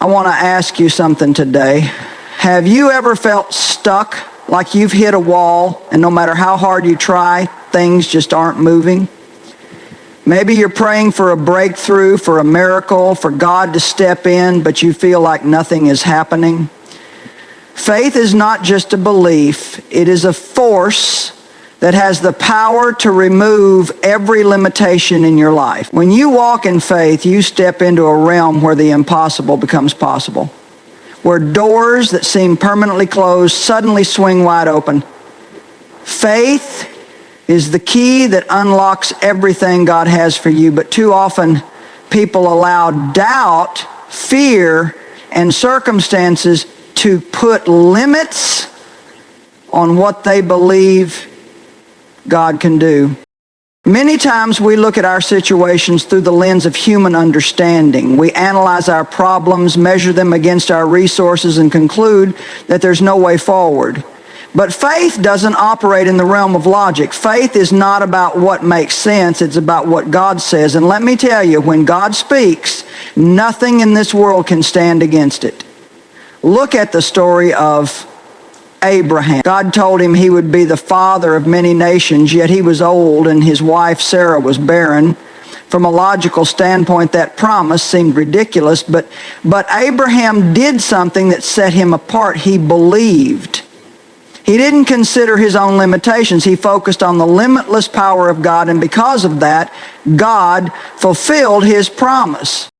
I want to ask you something today. Have you ever felt stuck, like you've hit a wall, and no matter how hard you try, things just aren't moving? Maybe you're praying for a breakthrough, for a miracle, for God to step in, but you feel like nothing is happening. Faith is not just a belief. It is a force that has the power to remove every limitation in your life. When you walk in faith, you step into a realm where the impossible becomes possible, where doors that seem permanently closed suddenly swing wide open. Faith is the key that unlocks everything God has for you, but too often people allow doubt, fear, and circumstances to put limits on what they believe God can do. Many times we look at our situations through the lens of human understanding. We analyze our problems, measure them against our resources, and conclude that there's no way forward. But faith doesn't operate in the realm of logic. Faith is not about what makes sense, it's about what God says. And let me tell you, when God speaks, nothing in this world can stand against it. Look at the story of Abraham. God told him he would be the father of many nations, yet he was old and his wife Sarah was barren. From a logical standpoint, that promise seemed ridiculous, but Abraham did something that set him apart. He believed. He didn't consider his own limitations. He focused on the limitless power of God, and because of that, God fulfilled his promise.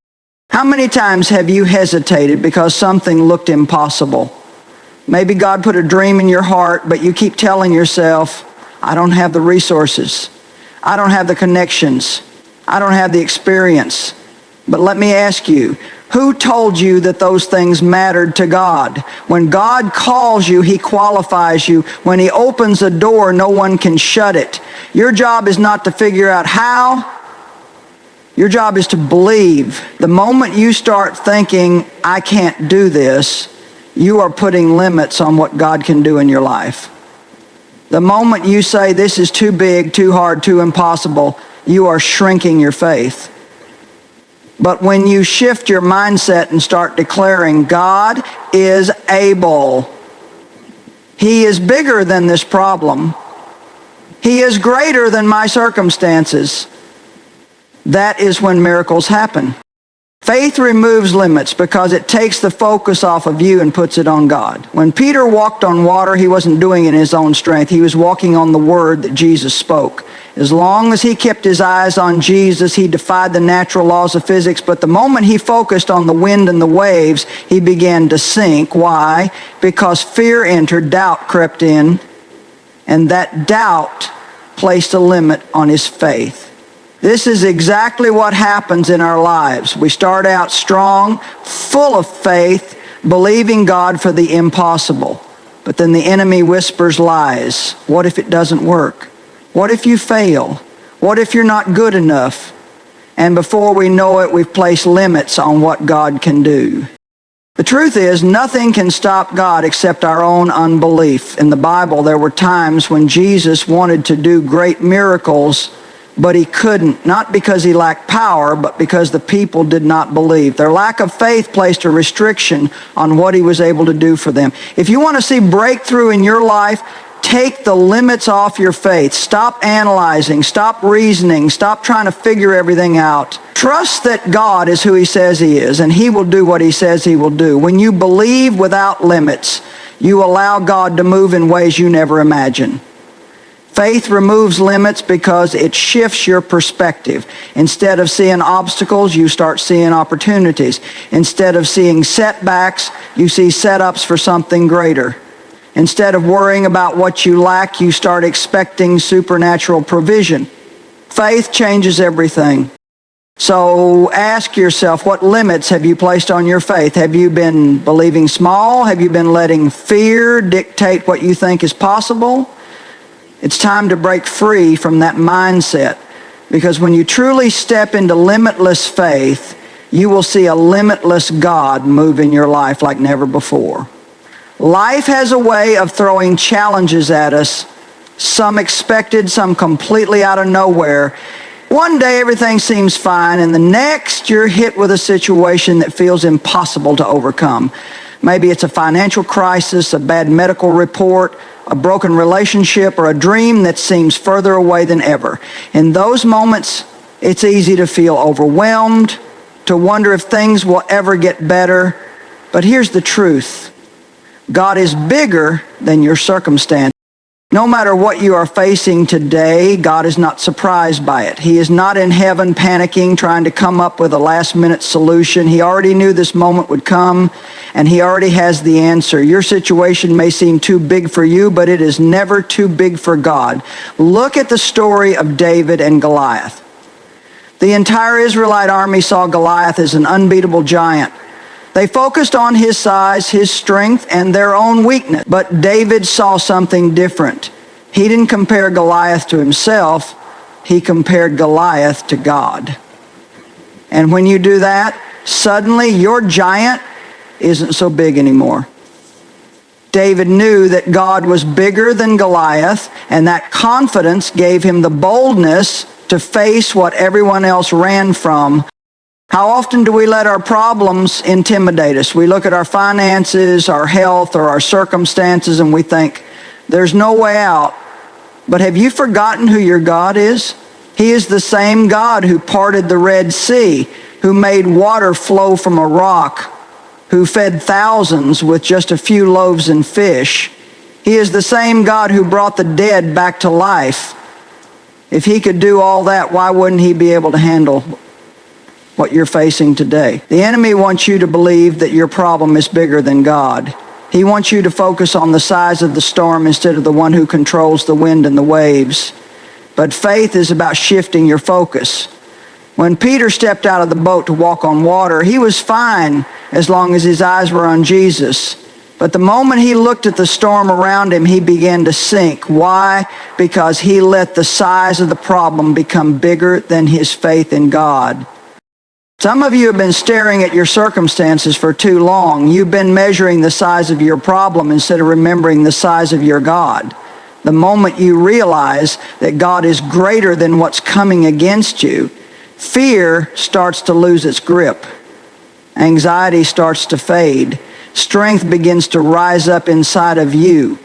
How many times have you hesitated because something looked impossible? Maybe God put a dream in your heart, but you keep telling yourself, I don't have the resources. I don't have the connections. I don't have the experience. But let me ask you, who told you that those things mattered to God? When God calls you, He qualifies you. When He opens a door, no one can shut it. Your job is not to figure out how. Your job is to believe. The moment you start thinking, I can't do this, you are putting limits on what God can do in your life. The moment you say, this is too big, too hard, too impossible, you are shrinking your faith. But when you shift your mindset and start declaring, God is able. He is bigger than this problem. He is greater than my circumstances. That is when miracles happen. Faith removes limits because it takes the focus off of you and puts it on God. When Peter walked on water, he wasn't doing it in his own strength. He was walking on the word that Jesus spoke. As long as he kept his eyes on Jesus, he defied the natural laws of physics. But the moment he focused on the wind and the waves, he began to sink. Why? Because fear entered, doubt crept in, and that doubt placed a limit on his faith. This is exactly what happens in our lives. We start out strong, full of faith, believing God for the impossible. But then the enemy whispers lies. What if it doesn't work? What if you fail? What if you're not good enough? And before we know it, we've placed limits on what God can do. The truth is, nothing can stop God except our own unbelief. In the Bible, there were times when Jesus wanted to do great miracles, but he couldn't, not because he lacked power, but because the people did not believe. Their lack of faith placed a restriction on what he was able to do for them. If you want to see breakthrough in your life, take the limits off your faith. Stop analyzing, stop reasoning, stop trying to figure everything out. Trust that God is who he says he is, and he will do what he says he will do. When you believe without limits, you allow God to move in ways you never imagined. Faith removes limits because it shifts your perspective. Instead of seeing obstacles, you start seeing opportunities. Instead of seeing setbacks, you see setups for something greater. Instead of worrying about what you lack, you start expecting supernatural provision. Faith changes everything. So ask yourself, what limits have you placed on your faith? Have you been believing small? Have you been letting fear dictate what you think is possible? It's time to break free from that mindset, because when you truly step into limitless faith, you will see a limitless God move in your life like never before. Life has a way of throwing challenges at us, some expected, some completely out of nowhere. One day everything seems fine, and the next you're hit with a situation that feels impossible to overcome. Maybe it's a financial crisis, a bad medical report, a broken relationship, or a dream that seems further away than ever. In those moments, it's easy to feel overwhelmed, to wonder if things will ever get better. But here's the truth. God is bigger than your circumstance. No matter what you are facing today, God is not surprised by it. He is not in heaven panicking, trying to come up with a last-minute solution. He already knew this moment would come, and He already has the answer. Your situation may seem too big for you, but it is never too big for God. Look at the story of David and Goliath. The entire Israelite army saw Goliath as an unbeatable giant. They focused on his size, his strength, and their own weakness. But David saw something different. He didn't compare Goliath to himself. He compared Goliath to God. And when you do that, suddenly your giant isn't so big anymore. David knew that God was bigger than Goliath, and that confidence gave him the boldness to face what everyone else ran from. How often do we let our problems intimidate us? We look at our finances, our health, or our circumstances, and we think, there's no way out. But have you forgotten who your God is? He is the same God who parted the Red Sea, who made water flow from a rock, who fed thousands with just a few loaves and fish. He is the same God who brought the dead back to life. If He could do all that, why wouldn't He be able to handle what you're facing today? The enemy wants you to believe that your problem is bigger than God. He wants you to focus on the size of the storm instead of the one who controls the wind and the waves. But faith is about shifting your focus. When Peter stepped out of the boat to walk on water, he was fine as long as his eyes were on Jesus. But the moment he looked at the storm around him, he began to sink. Why? Because he let the size of the problem become bigger than his faith in God. Some of you have been staring at your circumstances for too long. You've been measuring the size of your problem instead of remembering the size of your God. The moment you realize that God is greater than what's coming against you, fear starts to lose its grip. Anxiety starts to fade. Strength begins to rise up inside of you.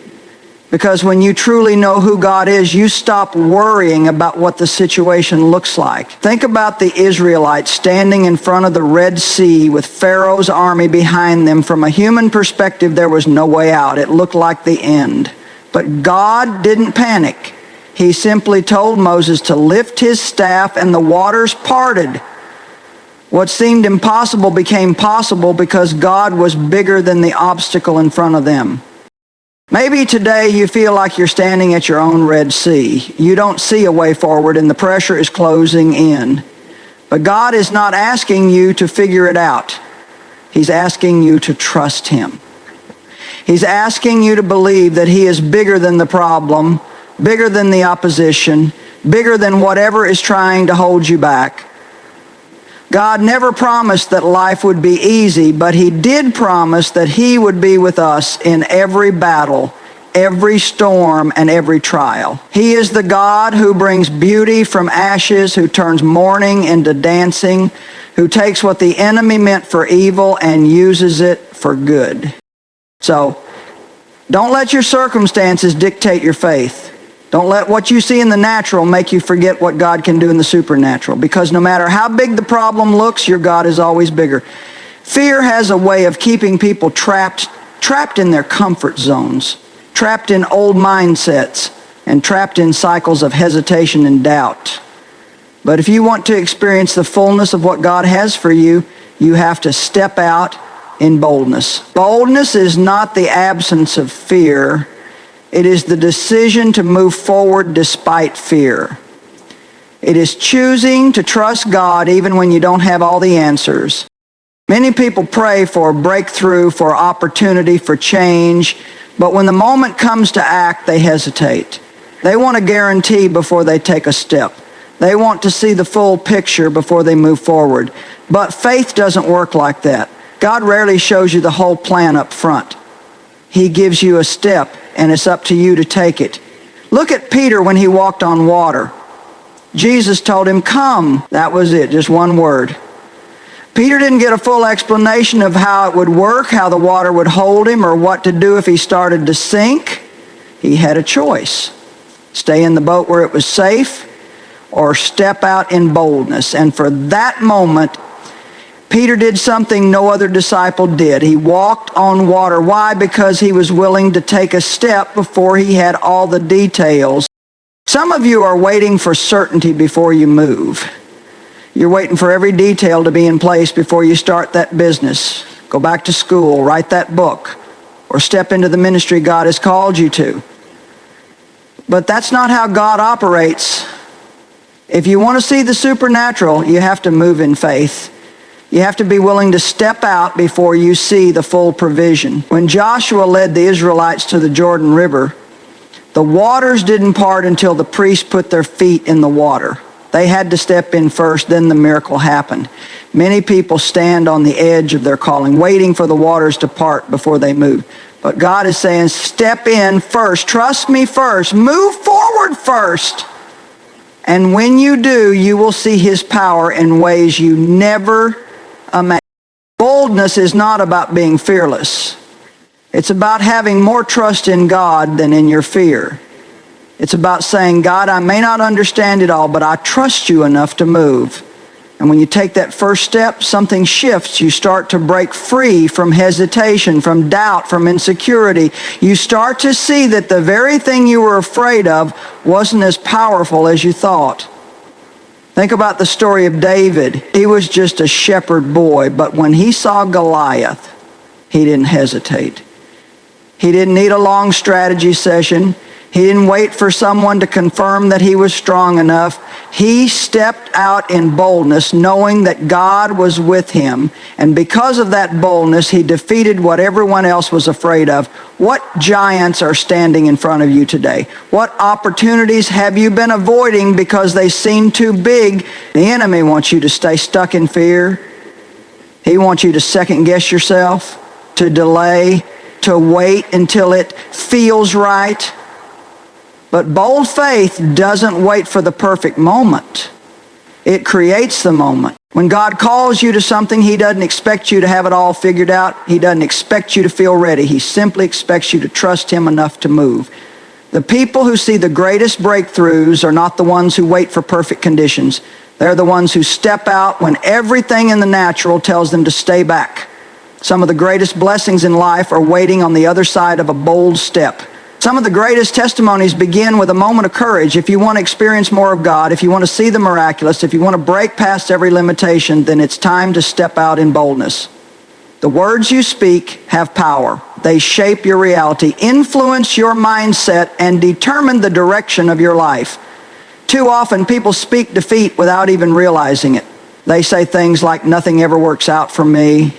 Because when you truly know who God is, you stop worrying about what the situation looks like. Think about the Israelites standing in front of the Red Sea with Pharaoh's army behind them. From a human perspective, there was no way out. It looked like the end. But God didn't panic. He simply told Moses to lift his staff, and the waters parted. What seemed impossible became possible because God was bigger than the obstacle in front of them. Maybe today you feel like you're standing at your own Red Sea. You don't see a way forward and the pressure is closing in. But God is not asking you to figure it out. He's asking you to trust Him. He's asking you to believe that He is bigger than the problem, bigger than the opposition, bigger than whatever is trying to hold you back. God never promised that life would be easy, but He did promise that He would be with us in every battle, every storm, and every trial. He is the God who brings beauty from ashes, who turns mourning into dancing, who takes what the enemy meant for evil and uses it for good. So, don't let your circumstances dictate your faith. Don't let what you see in the natural make you forget what God can do in the supernatural. Because no matter how big the problem looks, your God is always bigger. Fear has a way of keeping people trapped in their comfort zones, trapped in old mindsets, and trapped in cycles of hesitation and doubt. But if you want to experience the fullness of what God has for you, you have to step out in boldness. Boldness is not the absence of fear. It is the decision to move forward despite fear. It is choosing to trust God even when you don't have all the answers. Many people pray for breakthrough, for opportunity, for change, but when the moment comes to act, they hesitate. They want a guarantee before they take a step. They want to see the full picture before they move forward. But faith doesn't work like that. God rarely shows you the whole plan up front. He gives you a step, and it's up to you to take it. Look at Peter when he walked on water. Jesus told him, "Come." That was it, just one word. Peter didn't get a full explanation of how it would work, how the water would hold him, or what to do if he started to sink. He had a choice. Stay in the boat where it was safe, or step out in boldness. And for that moment, Peter did something no other disciple did. He walked on water. Why? Because he was willing to take a step before he had all the details. Some of you are waiting for certainty before you move. You're waiting for every detail to be in place before you start that business, go back to school, write that book, or step into the ministry God has called you to. But that's not how God operates. If you want to see the supernatural, you have to move in faith. You have to be willing to step out before you see the full provision. When Joshua led the Israelites to the Jordan River, the waters didn't part until the priests put their feet in the water. They had to step in first, then the miracle happened. Many people stand on the edge of their calling, waiting for the waters to part before they move. But God is saying, step in first, trust me first, move forward first. And when you do, you will see his power in ways you never imagined. Boldness is not about being fearless. It's about having more trust in God than in your fear. It's about saying, God, I may not understand it all, but I trust you enough to move. And when you take that first step, something shifts. You start to break free from hesitation, from doubt, from insecurity. You start to see that the very thing you were afraid of wasn't as powerful as you thought. Think about the story of David. He was just a shepherd boy, but when he saw Goliath, he didn't hesitate. He didn't need a long strategy session. He didn't wait for someone to confirm that he was strong enough. He stepped out in boldness, knowing that God was with him. And because of that boldness, he defeated what everyone else was afraid of. What giants are standing in front of you today? What opportunities have you been avoiding because they seem too big? The enemy wants you to stay stuck in fear. He wants you to second guess yourself, to delay, to wait until it feels right. But bold faith doesn't wait for the perfect moment. It creates the moment. When God calls you to something, he doesn't expect you to have it all figured out. He doesn't expect you to feel ready. He simply expects you to trust him enough to move. The people who see the greatest breakthroughs are not the ones who wait for perfect conditions. They're the ones who step out when everything in the natural tells them to stay back. Some of the greatest blessings in life are waiting on the other side of a bold step. Some of the greatest testimonies begin with a moment of courage. If you want to experience more of God, if you want to see the miraculous, if you want to break past every limitation, then it's time to step out in boldness. The words you speak have power. They shape your reality, influence your mindset, and determine the direction of your life. Too often, people speak defeat without even realizing it. They say things like, nothing ever works out for me.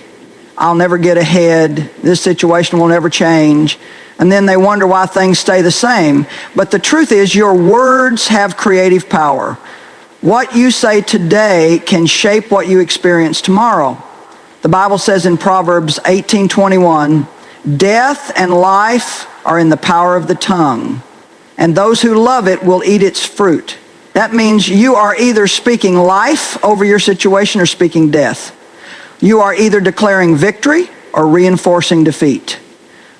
I'll never get ahead. This situation will never change. And then they wonder why things stay the same. But the truth is, your words have creative power. What you say today can shape what you experience tomorrow. The Bible says in Proverbs 18:21, death and life are in the power of the tongue, and those who love it will eat its fruit. That means you are either speaking life over your situation or speaking death. You are either declaring victory or reinforcing defeat.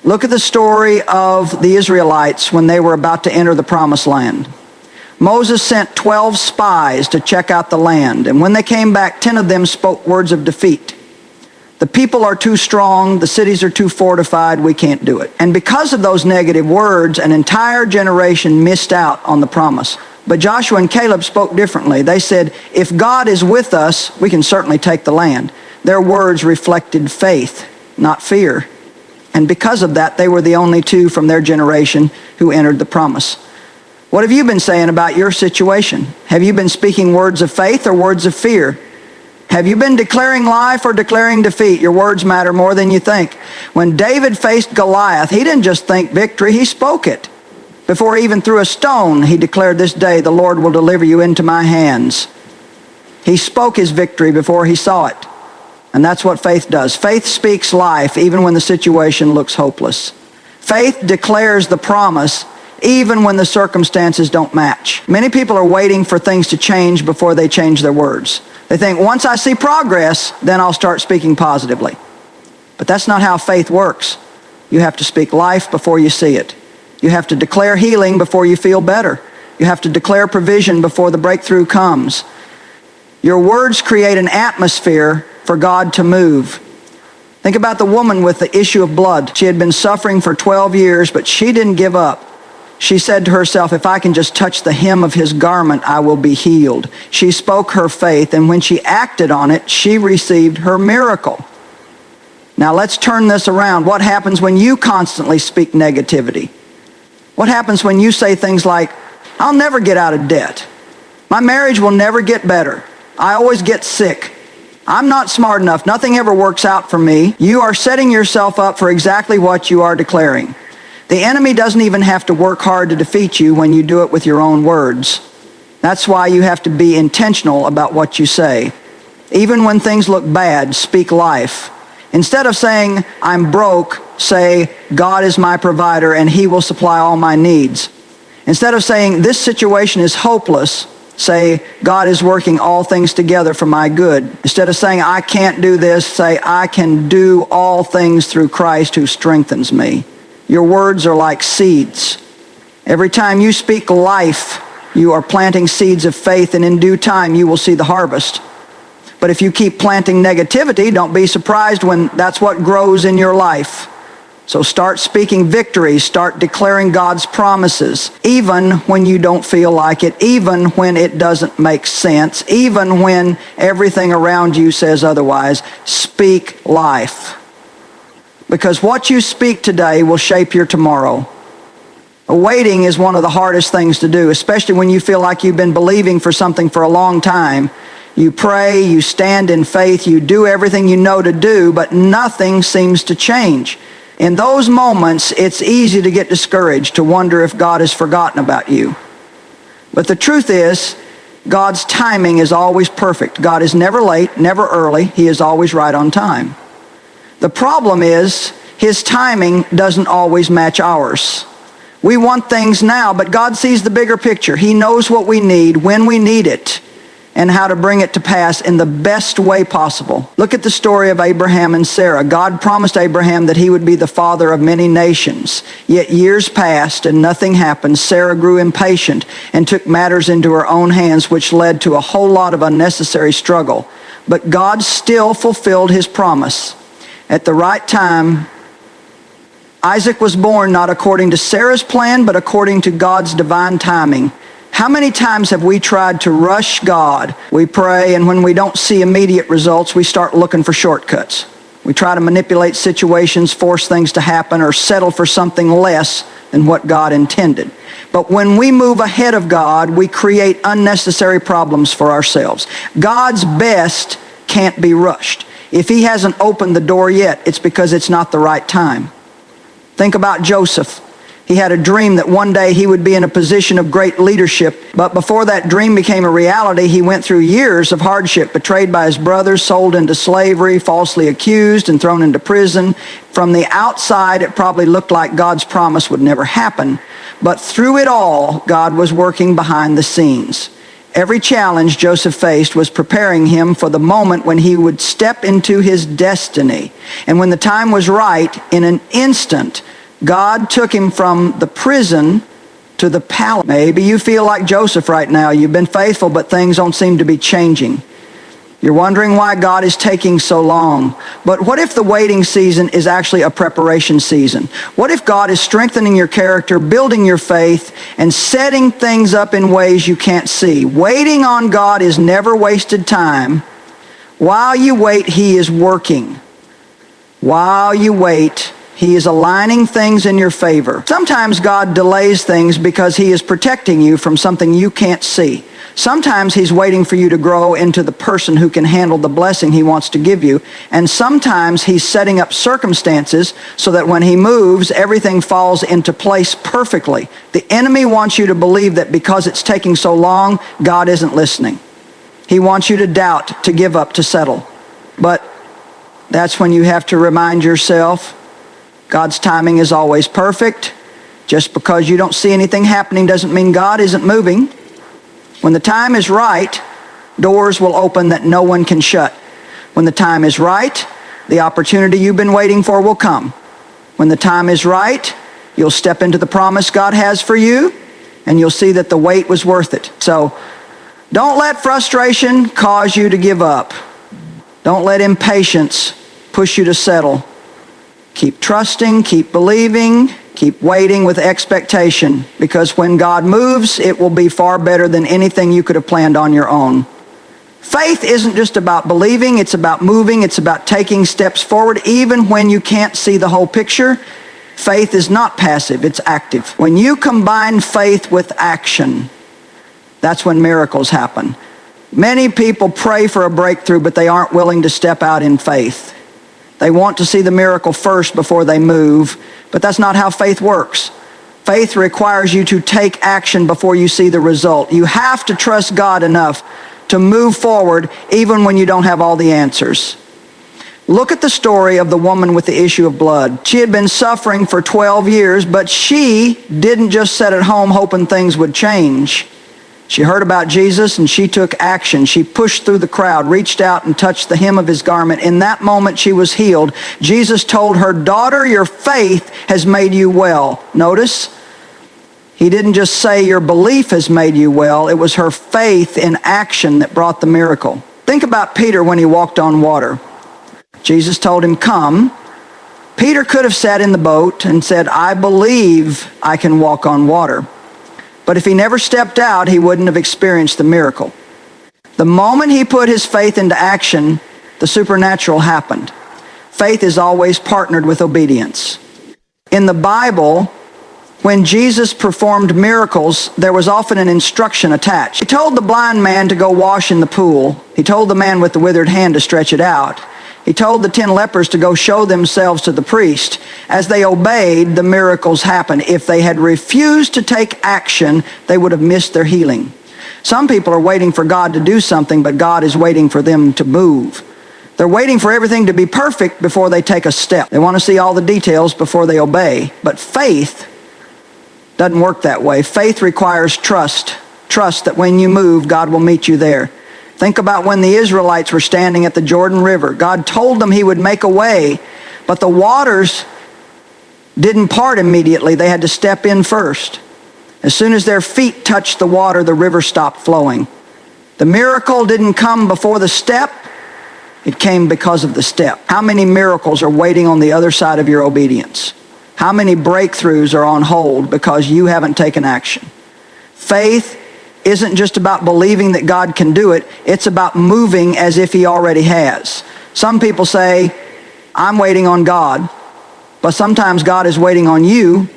Look at the story of the Israelites when they were about to enter the promised land. Moses sent 12 spies to check out the land, and when they came back, 10 of them spoke words of defeat. The people are too strong, the cities are too fortified, we can't do it. And because of those negative words, an entire generation missed out on the promise. But Joshua and Caleb spoke differently. They said, if God is with us, we can certainly take the land. Their words reflected faith, not fear. And because of that, they were the only two from their generation who entered the promise. What have you been saying about your situation? Have you been speaking words of faith or words of fear? Have you been declaring life or declaring defeat? Your words matter more than you think. When David faced Goliath, he didn't just think victory, he spoke it. Before he even threw a stone, he declared, this day the Lord will deliver you into my hands. He spoke his victory before he saw it. And that's what faith does. Faith speaks life even when the situation looks hopeless. Faith declares the promise even when the circumstances don't match. Many people are waiting for things to change before they change their words. They think, once I see progress, then I'll start speaking positively. But that's not how faith works. You have to speak life before you see it. You have to declare healing before you feel better. You have to declare provision before the breakthrough comes. Your words create an atmosphere for God to move. Think about the woman with the issue of blood. She had been suffering for 12 years, but she didn't give up. She said to herself, if I can just touch the hem of his garment, I will be healed. She spoke her faith, and when she acted on it, she received her miracle. Now let's turn this around. What happens when you constantly speak negativity? What happens when you say things like, I'll never get out of debt. My marriage will never get better. I always get sick. I'm not smart enough. Nothing ever works out for me. You are setting yourself up for exactly what you are declaring. The enemy doesn't even have to work hard to defeat you when you do it with your own words. That's why you have to be intentional about what you say. Even when things look bad, speak life. Instead of saying, I'm broke, say, God is my provider and he will supply all my needs. Instead of saying, this situation is hopeless, say, God is working all things together for my good. Instead of saying, I can't do this, say, I can do all things through Christ who strengthens me. Your words are like seeds. Every time you speak life, you are planting seeds of faith, and in due time you will see the harvest. But if you keep planting negativity, don't be surprised when that's what grows in your life. So start speaking victory, start declaring God's promises, even when you don't feel like it, even when it doesn't make sense, even when everything around you says otherwise. Speak life. Because what you speak today will shape your tomorrow. Waiting is one of the hardest things to do, especially when you feel like you've been believing for something for a long time. You pray, you stand in faith, you do everything you know to do, but nothing seems to change. In those moments, it's easy to get discouraged, to wonder if God has forgotten about you. But the truth is, God's timing is always perfect. God is never late, never early. He is always right on time. The problem is, his timing doesn't always match ours. We want things now, but God sees the bigger picture. He knows what we need, when we need it, and how to bring it to pass in the best way possible. Look at the story of Abraham and Sarah. God promised Abraham that he would be the father of many nations. Yet years passed and nothing happened. Sarah grew impatient and took matters into her own hands, which led to a whole lot of unnecessary struggle. But God still fulfilled his promise. At the right time, Isaac was born not according to Sarah's plan, but according to God's divine timing. How many times have we tried to rush God? We pray, and when we don't see immediate results, we start looking for shortcuts. We try to manipulate situations, force things to happen, or settle for something less than what God intended. But when we move ahead of God, we create unnecessary problems for ourselves. God's best can't be rushed. If he hasn't opened the door yet, it's because it's not the right time. Think about Joseph. He had a dream that one day he would be in a position of great leadership, but before that dream became a reality, he went through years of hardship, betrayed by his brothers, sold into slavery, falsely accused, and thrown into prison. From the outside, it probably looked like God's promise would never happen, but through it all, God was working behind the scenes. Every challenge Joseph faced was preparing him for the moment when he would step into his destiny. And when the time was right, in an instant, God took him from the prison to the palace. Maybe you feel like Joseph right now. You've been faithful, but things don't seem to be changing. You're wondering why God is taking so long. But what if the waiting season is actually a preparation season? What if God is strengthening your character, building your faith, and setting things up in ways you can't see? Waiting on God is never wasted time. While you wait, he is working. While you wait, he is aligning things in your favor. Sometimes God delays things because he is protecting you from something you can't see. Sometimes he's waiting for you to grow into the person who can handle the blessing he wants to give you. And sometimes he's setting up circumstances so that when he moves, everything falls into place perfectly. The enemy wants you to believe that because it's taking so long, God isn't listening. He wants you to doubt, to give up, to settle. But that's when you have to remind yourself, God's timing is always perfect. Just because you don't see anything happening doesn't mean God isn't moving. When the time is right, doors will open that no one can shut. When the time is right, the opportunity you've been waiting for will come. When the time is right, you'll step into the promise God has for you, and you'll see that the wait was worth it. So don't let frustration cause you to give up. Don't let impatience push you to settle. Keep trusting, keep believing, keep waiting with expectation, because when God moves, it will be far better than anything you could have planned on your own. Faith isn't just about believing, it's about moving, it's about taking steps forward even when you can't see the whole picture. Faith is not passive, it's active. When you combine faith with action, that's when miracles happen. Many people pray for a breakthrough, but they aren't willing to step out in faith. They want to see the miracle first before they move, but that's not how faith works. Faith requires you to take action before you see the result. You have to trust God enough to move forward even when you don't have all the answers. Look at the story of the woman with the issue of blood. She had been suffering for 12 years, but she didn't just sit at home hoping things would change. She heard about Jesus and she took action. She pushed through the crowd, reached out and touched the hem of his garment. In that moment she was healed. Jesus told her, "Daughter, your faith has made you well." Notice, he didn't just say your belief has made you well. It was her faith in action that brought the miracle. Think about Peter when he walked on water. Jesus told him, "Come." Peter could have sat in the boat and said, "I believe I can walk on water." But if he never stepped out, he wouldn't have experienced the miracle. The moment he put his faith into action, the supernatural happened. Faith is always partnered with obedience. In the Bible, when Jesus performed miracles, there was often an instruction attached. He told the blind man to go wash in the pool. He told the man with the withered hand to stretch it out. He told the 10 lepers to go show themselves to the priest. As they obeyed, the miracles happened. If they had refused to take action, they would have missed their healing. Some people are waiting for God to do something, but God is waiting for them to move. They're waiting for everything to be perfect before they take a step. They want to see all the details before they obey. But faith doesn't work that way. Faith requires trust. Trust that when you move, God will meet you there. Think about when the Israelites were standing at the Jordan River. God told them he would make a way, but the waters didn't part immediately. They had to step in first. As soon as their feet touched the water, the river stopped flowing. The miracle didn't come before the step. It came because of the step. How many miracles are waiting on the other side of your obedience? How many breakthroughs are on hold because you haven't taken action? Faith isn't just about believing that God can do it. It's about moving as if he already has. Some people say, "I'm waiting on God," but sometimes God is waiting on you.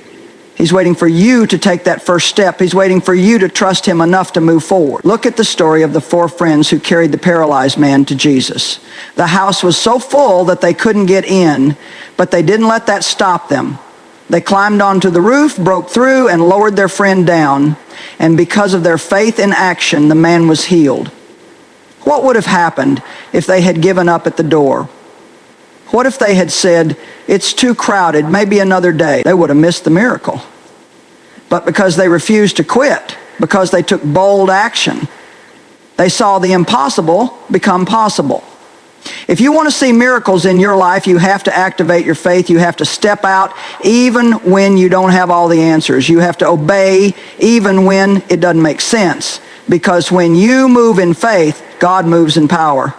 He's waiting for you to take that first step. He's waiting for you to trust him enough to move forward. Look at the story of the 4 friends who carried the paralyzed man to Jesus. The house was so full that they couldn't get in, but they didn't let that stop them. They climbed onto the roof, broke through, and lowered their friend down. And because of their faith in action, the man was healed. What would have happened if they had given up at the door? What if they had said, "It's too crowded, maybe another day"? They would have missed the miracle. But because they refused to quit, because they took bold action, they saw the impossible become possible. If you want to see miracles in your life, you have to activate your faith. You have to step out even when you don't have all the answers. You have to obey even when it doesn't make sense. Because when you move in faith, God moves in power.